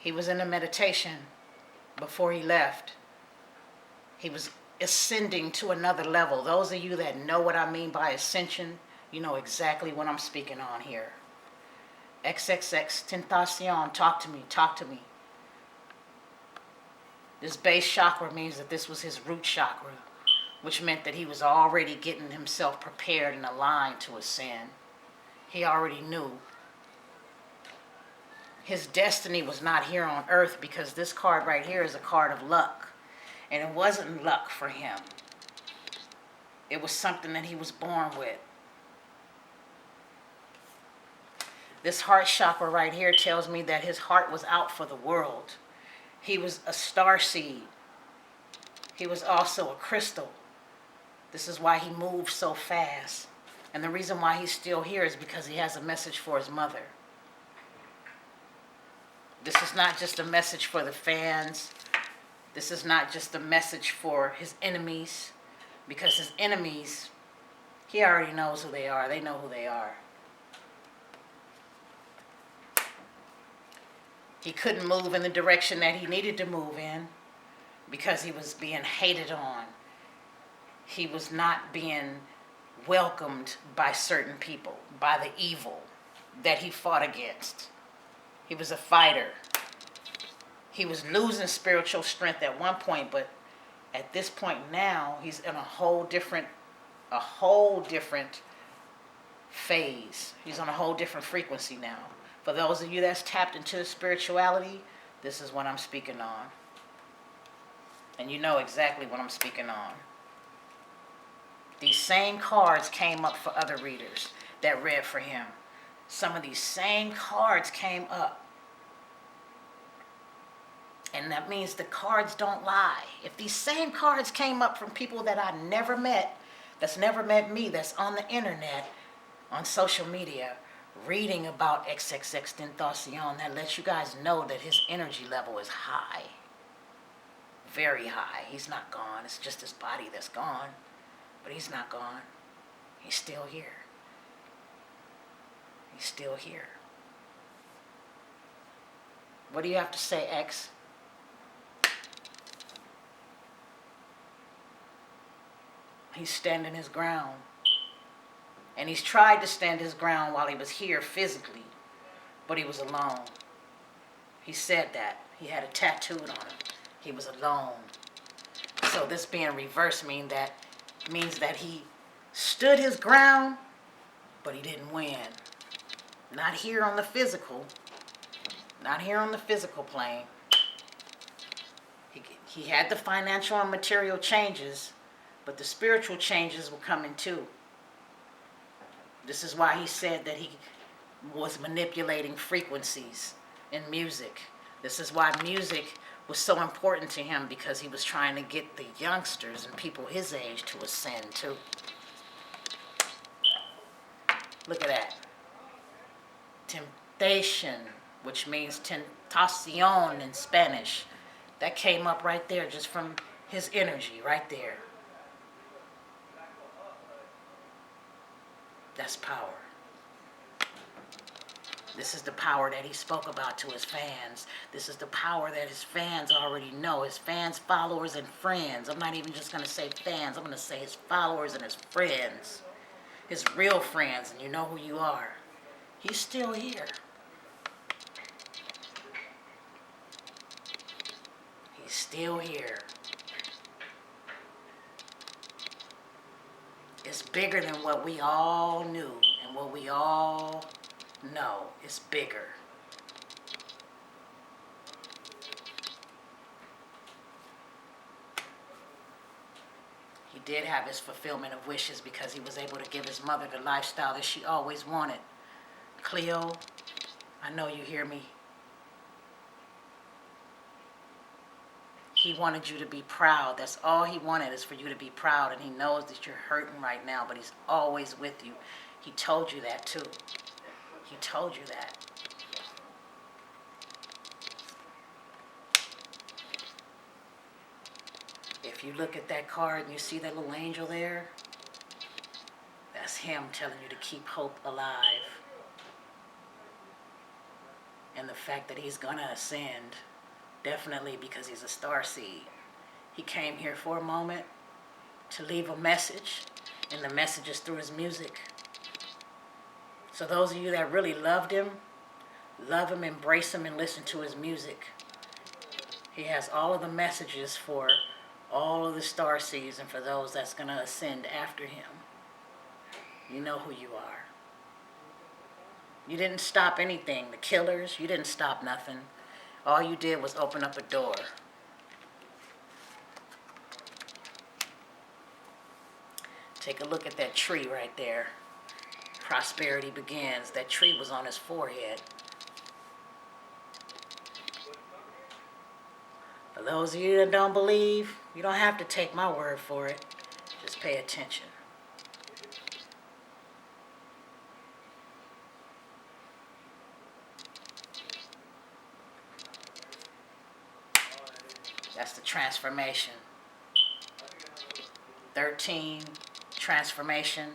He was in a meditation before he left. He was ascending to another level. Those of you that know what I mean by ascension, you know exactly what I'm speaking on here. XXXTENTACION, talk to me, talk to me. This base chakra means that this was his root chakra, which meant that he was already getting himself prepared and aligned to ascend. He already knew. His destiny was not here on earth, because this card right here is a card of luck. And it wasn't luck for him. It was something that he was born with. This heart chakra right here tells me that his heart was out for the world. He was a star seed. He was also a crystal. This is why he moved so fast. And the reason why he's still here is because he has a message for his mother. This is not just a message for the fans. This is not just a message for his enemies. Because his enemies, he already knows who they are. They know who they are. He couldn't move in the direction that he needed to move in because he was being hated on. He was not being welcomed by certain people, by the evil that he fought against. He was a fighter. He was losing spiritual strength at one point, but at this point now, he's in a whole different phase. He's on a whole different frequency now. For those of you that's tapped into spirituality, this is what I'm speaking on. And you know exactly what I'm speaking on. These same cards came up for other readers that read for him. Some of these same cards came up. And that means the cards don't lie. If these same cards came up from people that I never met, that's never met me, that's on the internet, on social media, reading about XXXTentacion, that lets you guys know that his energy level is high. Very high. He's not gone. It's just his body that's gone. But he's not gone. He's still here. He's still here. What do you have to say, X? He's standing his ground. And he's tried to stand his ground while he was here physically, but he was alone. He said that. He had it tattooed on him. He was alone. So this being reversed means that he stood his ground, but he didn't win. Not here on the physical. Not here on the physical plane. He had the financial and material changes, but the spiritual changes were coming too. This is why he said that he was manipulating frequencies in music. This is why music was so important to him, because he was trying to get the youngsters and people his age to ascend too. Look at that. Temptation, which means tentacion in Spanish. That came up right there just from his energy right there. That's power. This is the power that he spoke about to his fans. This is the power that his fans already know. His fans, followers, and friends. I'm not even just going to say fans. I'm going to say his followers and his friends. His real friends, and you know who you are. He's still here. He's still here. It's bigger than what we all knew and what we all know. It's bigger. He did have his fulfillment of wishes because he was able to give his mother the lifestyle that she always wanted. Cleo, I know you hear me. He wanted you to be proud. That's all he wanted, is for you to be proud. And he knows that you're hurting right now, but he's always with you. He told you that too. He told you that. If you look at that card and you see that little angel there, that's him telling you to keep hope alive. And the fact that he's gonna ascend, definitely because he's a star seed. He came here for a moment to leave a message, and the message is through his music. So those of you that really loved him, love him, embrace him, and listen to his music. He has all of the messages for all of the star seeds and for those that's going to ascend after him. You know who you are. You didn't stop anything. The killers, you didn't stop nothing. All you did was open up a door. Take a look at that tree right there. Prosperity begins. That tree was on his forehead. For those of you that don't believe, you don't have to take my word for it. Just pay attention. That's the transformation. 13, transformation.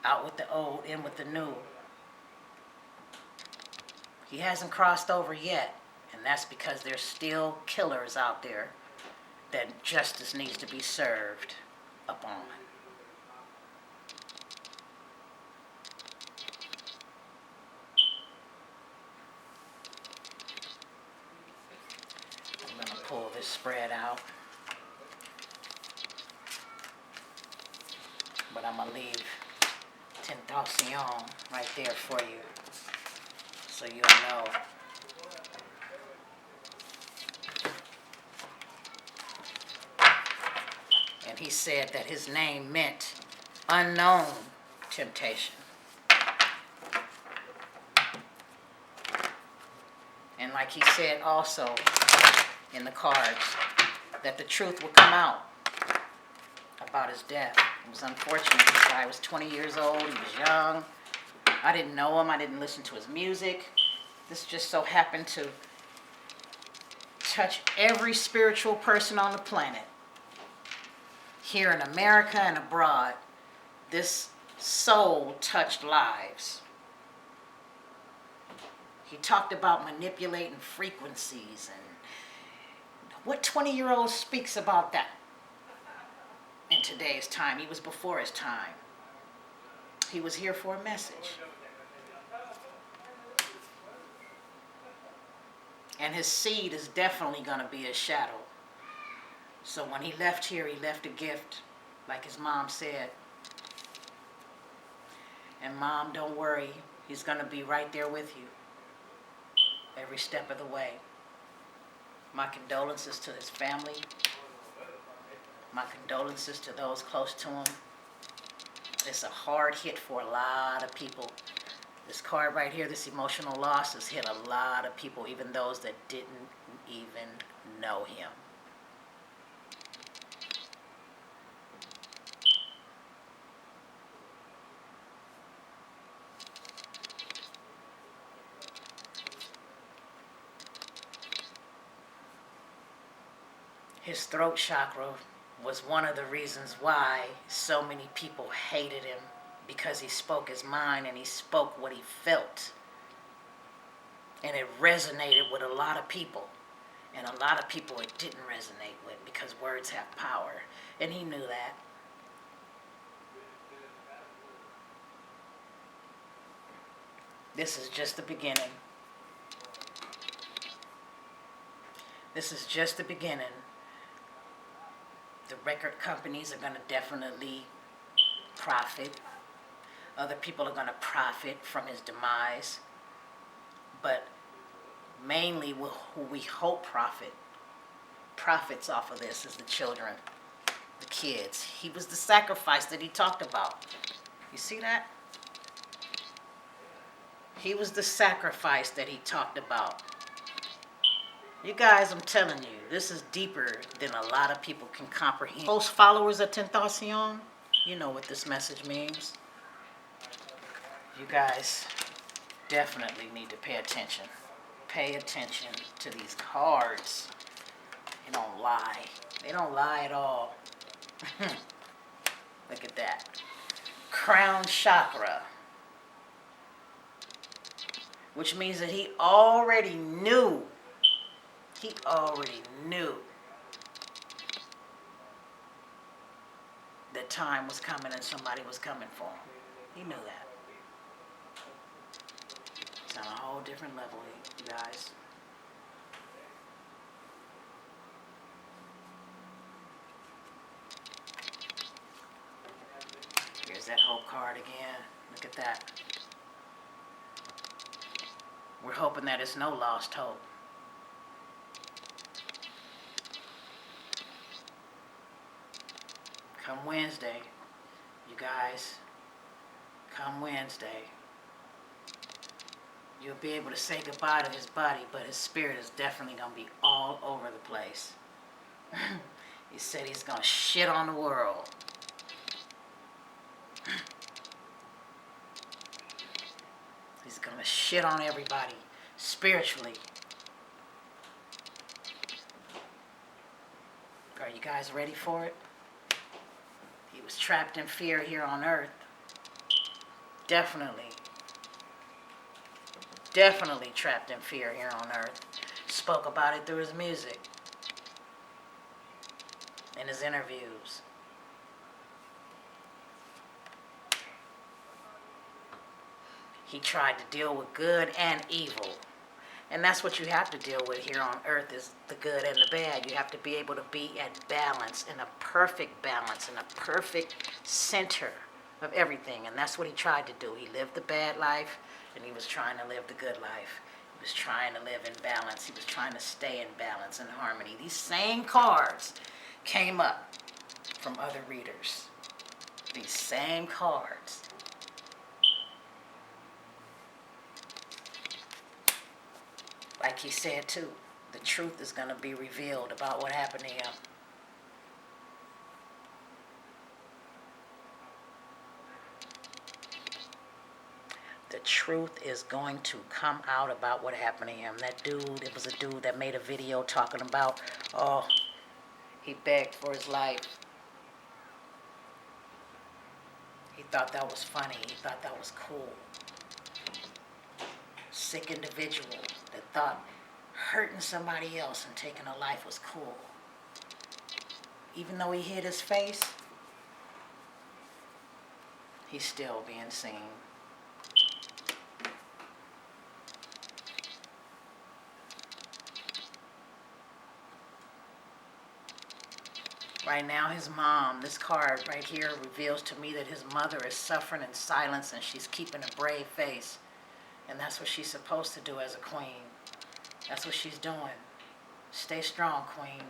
Out with the old, in with the new. He hasn't crossed over yet, and that's because there's still killers out there that justice needs to be served upon. I'm going to pull this spread out, but I'm going to leave Tentacion right there for you, so you'll know. And he said that his name meant unknown temptation. And like he said also in the cards, that the truth would come out about his death. It was unfortunate. This guy was 20 years old. He was young. I didn't know him. I didn't listen to his music. This just so happened to touch every spiritual person on the planet. Here in America and abroad, this soul touched lives. He talked about manipulating frequencies, and what 20-year-old speaks about that in today's time? He was before his time. He was here for a message. And his seed is definitely going to be a shadow. So when he left here, he left a gift, like his mom said. And Mom, don't worry, he's going to be right there with you every step of the way. My condolences to his family. My condolences to those close to him. It's a hard hit for a lot of people. This card right here, this emotional loss, has hit a lot of people, even those that didn't even know him. His throat chakra was one of the reasons why so many people hated him, because he spoke his mind and he spoke what he felt. And it resonated with a lot of people. And a lot of people it didn't resonate with, because words have power. And he knew that. This is just the beginning. This is just the beginning. The record companies are going to definitely profit. Other people are going to profit from his demise. But mainly who we hope profits off of this is the children, the kids. He was the sacrifice that he talked about. You see that? He was the sacrifice that he talked about. You guys, I'm telling you, this is deeper than a lot of people can comprehend. Close followers of Tentacion, you know what this message means. You guys definitely need to pay attention. Pay attention to these cards. They don't lie. They don't lie at all. Look at that. Crown chakra. which means that he already knew. He already knew that time was coming and somebody was coming for him. He knew that. It's on a whole different level, you guys. Here's that hope card again. Look at that. We're hoping that it's no lost hope. Come Wednesday, you guys, come Wednesday, you'll be able to say goodbye to his body, but his spirit is definitely going to be all over the place. He said he's going to shit on the world. He's going to shit on everybody spiritually. Are you guys ready for it? He was trapped in fear here on earth. Definitely trapped in fear here on earth. Spoke about it through his music, in his interviews. He tried to deal with good and evil. And that's what you have to deal with here on earth, is the good and the bad. You have to be able to be at balance, in a perfect balance, in a perfect center of everything. And that's what he tried to do. He lived the bad life, and he was trying to live the good life. He was trying to live in balance. He was trying to stay in balance and harmony. These same cards came up from other readers. These same cards. Like he said too, the truth is going to be revealed about what happened to him. The truth is going to come out about what happened to him. That dude, it was a dude that made a video talking about, oh, he begged for his life. He thought that was funny. He thought that was cool. Sick individual that thought hurting somebody else and taking a life was cool. Even though he hid his face, he's still being seen. Right now, his mom, this card right here reveals to me that his mother is suffering in silence and she's keeping a brave face. And that's what she's supposed to do as a queen. That's what she's doing. Stay strong, queen,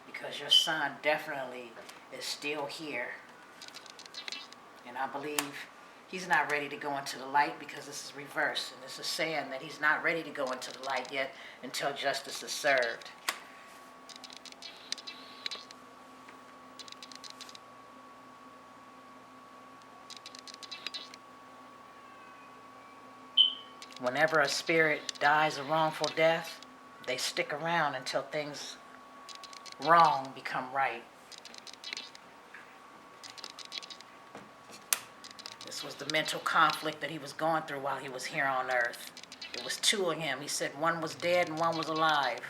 because your son definitely is still here. And I believe he's not ready to go into the light because this is reversed. And this is saying that he's not ready to go into the light yet until justice is served. Whenever a spirit dies a wrongful death, they stick around until things wrong become right. This was the mental conflict that he was going through while he was here on earth. It was two of him. He said one was dead and one was alive.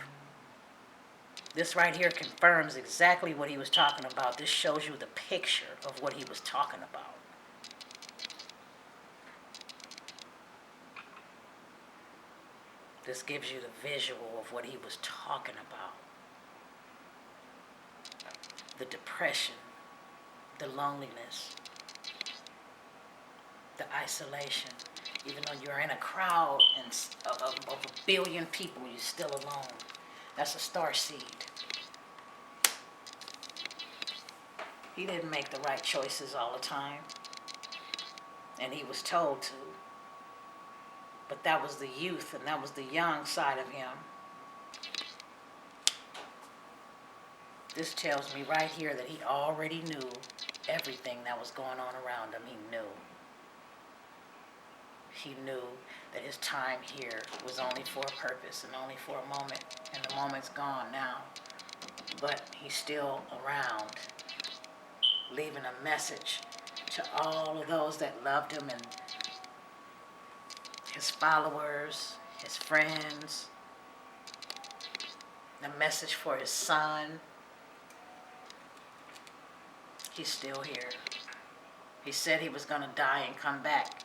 This right here confirms exactly what he was talking about. This shows you the picture of what he was talking about. This gives you the visual of what he was talking about. The depression, the loneliness, the isolation. Even though you're in a crowd of a billion people, you're still alone. That's a star seed. He didn't make the right choices all the time. And he was told to. But that was the youth and that was the young side of him. This tells me right here that he already knew everything that was going on around him. He knew. He knew that his time here was only for a purpose and only for a moment. And the moment's gone now. But he's still around, leaving a message to all of those that loved him and his followers, his friends, the message for his son. He's still here. He said he was going to die and come back.